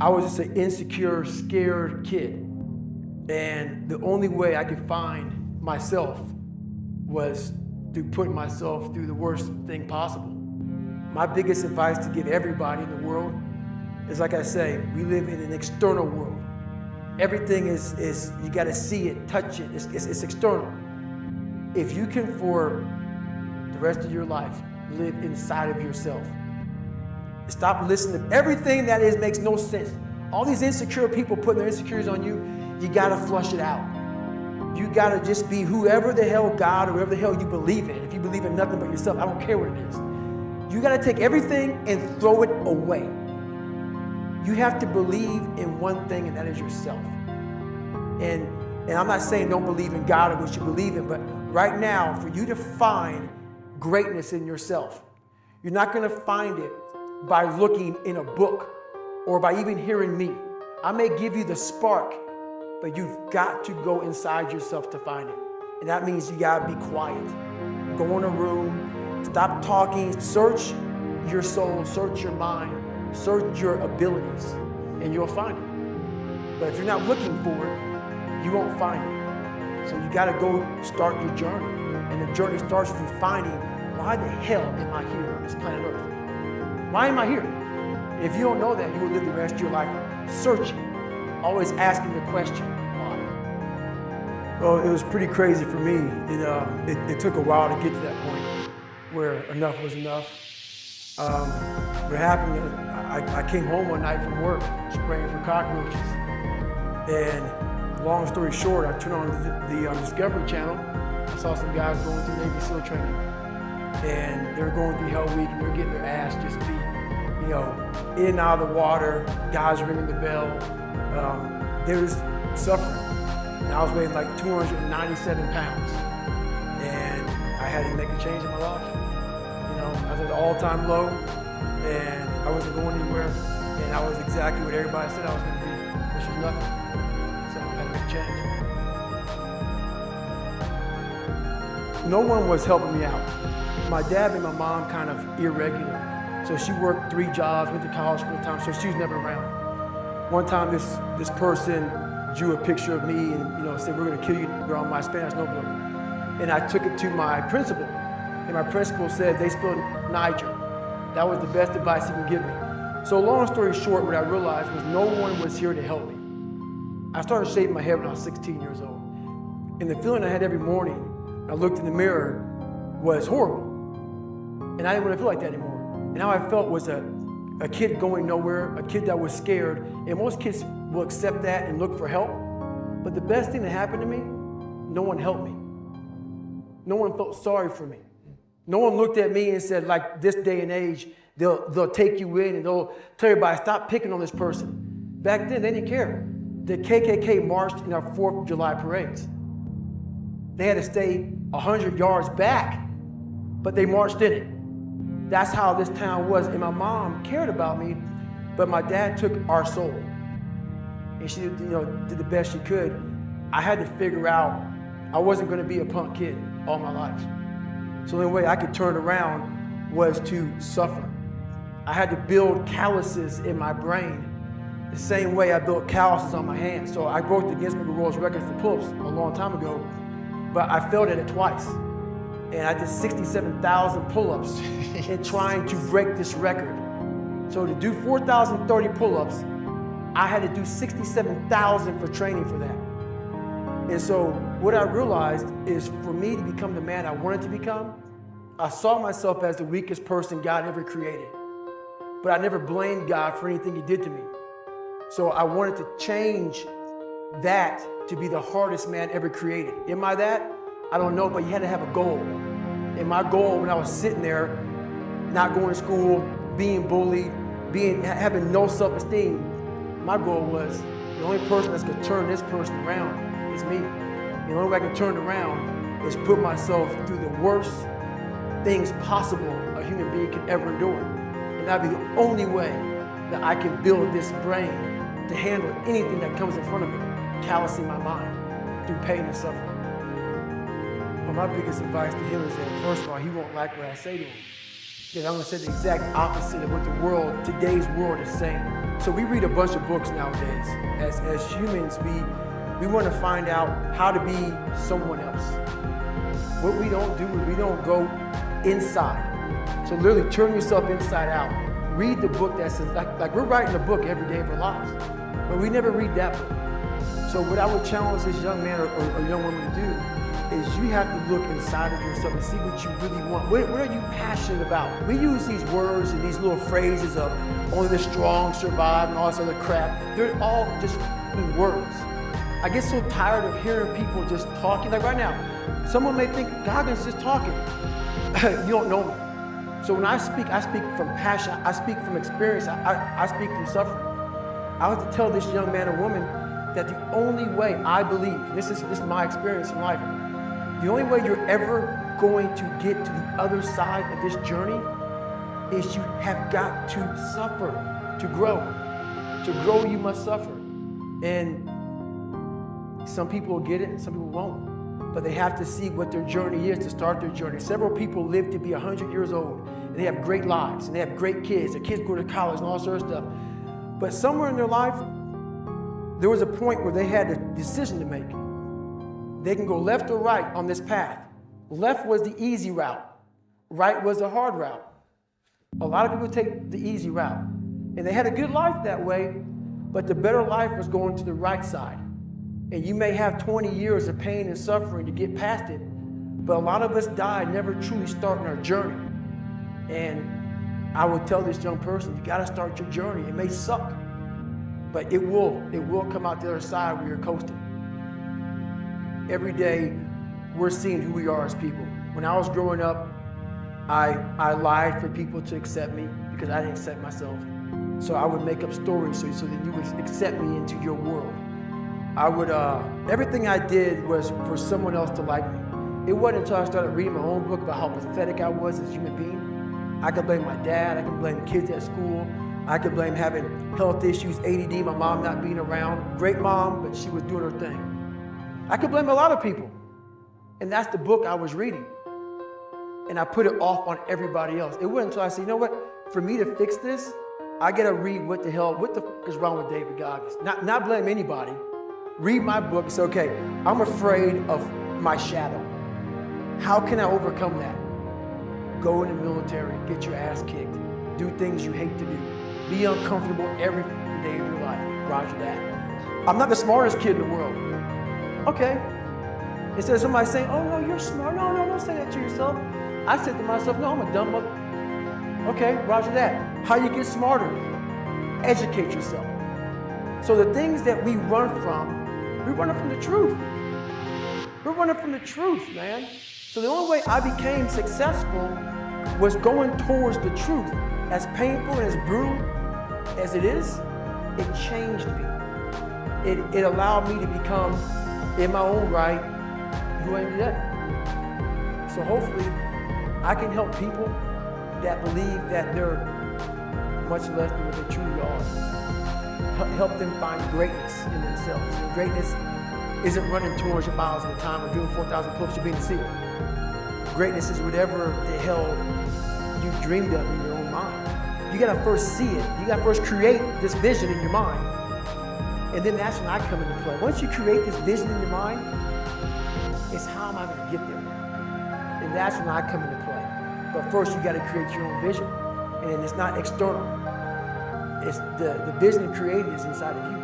I was just an insecure, scared kid. And the only way I could find myself was through putting myself through the worst thing possible. My biggest advice to give everybody in the world is, like I say, we live in an external world. Everything is you gotta see it, touch it, it's external. If you can for the rest of your life live inside of yourself, stop listening to everything that makes no sense. All these insecure people putting their insecurities on you, you gotta flush it out. You gotta just be whoever the hell God or whoever the hell you believe in. If you believe in nothing but yourself, I don't care what it is. You gotta take everything and throw it away. You have to believe in one thing, and that is yourself. And I'm not saying don't believe in God or what you believe in, but right now, for you to find greatness in yourself, you're not gonna find it by looking in a book or by even hearing me. I may give you the spark, but you've got to go inside yourself to find it. And that means you gotta be quiet. Go in a room, stop talking, search your soul, search your mind, search your abilities, and you'll find it. But if you're not looking for it, you won't find it. So you gotta go start your journey. And the journey starts with you finding, why the hell am I here on this planet Earth? Why am I here? If you don't know that, you will live the rest of your life searching, always asking the question, why? Well, it was pretty crazy for me. It took a while to get to that point where enough was enough. What happened, I came home one night from work spraying for cockroaches. And long story short, I turned on the Discovery Channel. I saw some guys going through Navy SEAL training. And they were going through Hell Week, and they were getting their ass just beat. You know, in and out of the water, guys ringing the bell. They was suffering. And I was weighing like 297 pounds. And I had to make a change in my life. You know, I was at an all-time low, and I wasn't going anywhere. And I was exactly what everybody said I was going to be, which was nothing. So I had to make a change. No one was helping me out. My dad made my mom kind of irregular. So she worked 3 jobs, went to college full time, so she was never around. One time this person drew a picture of me and said, "We're gonna kill you, you're on my Spanish notebook." And I took it to my principal. And my principal said, "They spelled Niger." That was the best advice he could give me. So long story short, what I realized was no one was here to help me. I started shaving my head when I was 16 years old. And the feeling I had every morning, I looked in the mirror, was horrible. And I didn't want to feel like that anymore. And how I felt was a kid going nowhere, a kid that was scared. And most kids will accept that and look for help. But the best thing that happened to me, no one helped me. No one felt sorry for me. No one looked at me and said, like this day and age, they'll take you in and they'll tell everybody, stop picking on this person. Back then, they didn't care. The KKK marched in our 4th of July parades. They had to stay 100 yards back, but they marched in it. That's how this town was. And my mom cared about me, but my dad took our soul. And she did the best she could. I had to figure out I wasn't going to be a punk kid all my life. So the only way I could turn around was to suffer. I had to build calluses in my brain the same way I built calluses on my hands. So I broke the Guinness Book of World Records for pull-ups a long time ago, but I failed at it twice. And I did 67,000 pull-ups in trying to break this record. So to do 4,030 pull-ups, I had to do 67,000 for training for that. And so what I realized is for me to become the man I wanted to become, I saw myself as the weakest person God ever created. But I never blamed God for anything he did to me. So I wanted to change that to be the hardest man ever created. Am I that? I don't know, but you had to have a goal. And my goal when I was sitting there, not going to school, being bullied, having no self-esteem, my goal was the only person that's gonna turn this person around is me. The only way I can turn it around is put myself through the worst things possible a human being can ever endure. And that'd be the only way that I can build this brain to handle anything that comes in front of it, callousing my mind through pain and suffering. But my biggest advice to him is that, first of all, he won't like what I say to him. Because I'm gonna say the exact opposite of what today's world is saying. So we read a bunch of books nowadays. As humans, we want to find out how to be someone else. What we don't do is we don't go inside. So literally turn yourself inside out. Read the book that says, like we're writing a book every day of our lives, but we never read that book. So what I would challenge this young man or young woman to do is you have to look inside of yourself and see what you really want. What are you passionate about? We use these words and these little phrases of only the strong survive and all this other crap. They're all just words. I get so tired of hearing people just talking. Like right now, someone may think Goggins is just talking. You don't know me. So when I speak from passion, I speak from experience, I speak from suffering. I have to tell this young man or woman that the only way I believe, this is my experience in life, the only way you're ever going to get to the other side of this journey is you have got to suffer to grow. To grow, you must suffer. And some people will get it and some people won't. But they have to see what their journey is to start their journey. Several people live to be 100 years old and they have great lives and they have great kids. Their kids go to college and all sorts of stuff. But somewhere in their life, there was a point where they had a decision to make. They can go left or right on this path. Left was the easy route. Right was the hard route. A lot of people take the easy route. And they had a good life that way, but the better life was going to the right side. And you may have 20 years of pain and suffering to get past it, but a lot of us die never truly starting our journey. And I would tell this young person, you gotta start your journey. It may suck, but it will come out the other side where you're coasting. Every day, we're seeing who we are as people. When I was growing up, I lied for people to accept me because I didn't accept myself. So I would make up stories so that you would accept me into your world. I would, everything I did was for someone else to like me. It wasn't until I started reading my own book about how pathetic I was as a human being. I could blame my dad, I could blame kids at school, I could blame having health issues, ADD, my mom not being around. Great mom, but she was doing her thing. I could blame a lot of people. And that's the book I was reading. And I put it off on everybody else. It wasn't until I said, you know what, for me to fix this, I gotta read what the fuck is wrong with David Goggins? Not blame anybody. Read my book, say, okay, I'm afraid of my shadow. How can I overcome that? Go in the military, get your ass kicked, do things you hate to do, be uncomfortable every day of your life. Roger that. I'm not the smartest kid in the world. Okay. Instead of somebody saying, oh no, you're smart. No, don't say that to yourself. I said to myself, no, I'm a dumb mother. Okay, roger that. How you get smarter? Educate yourself. So the things that we run from, we're running from the truth. We're running from the truth, man. So the only way I became successful was going towards the truth. As painful and as brutal as it is, it changed me. It allowed me to become, in my own right, who I am today. So hopefully, I can help people that believe that they're much less than what they truly are. Help them find greatness in themselves. And greatness isn't running 200 miles at a time or doing 4,000 push-ups or being a SEAL. Greatness is whatever the hell you dreamed of in your own mind. You gotta first see it. You gotta first create this vision in your mind. And then that's when I come into play. Once you create this vision in your mind, it's how am I gonna get there now? And that's when I come into play. But first you gotta create your own vision. And it's not external. It's the vision created is inside of you.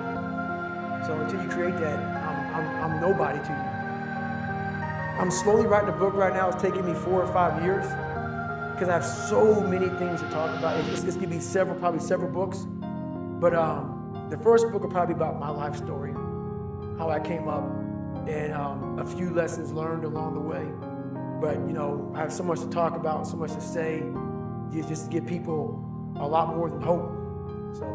So until you create that, I'm nobody to you. I'm slowly writing a book right now. It's taking me 4 or 5 years because I have so many things to talk about. It's gonna be probably several books. But the first book will probably be about my life story, how I came up, and a few lessons learned along the way. But you know, I have so much to talk about, so much to say, just to give people a lot more than hope. So.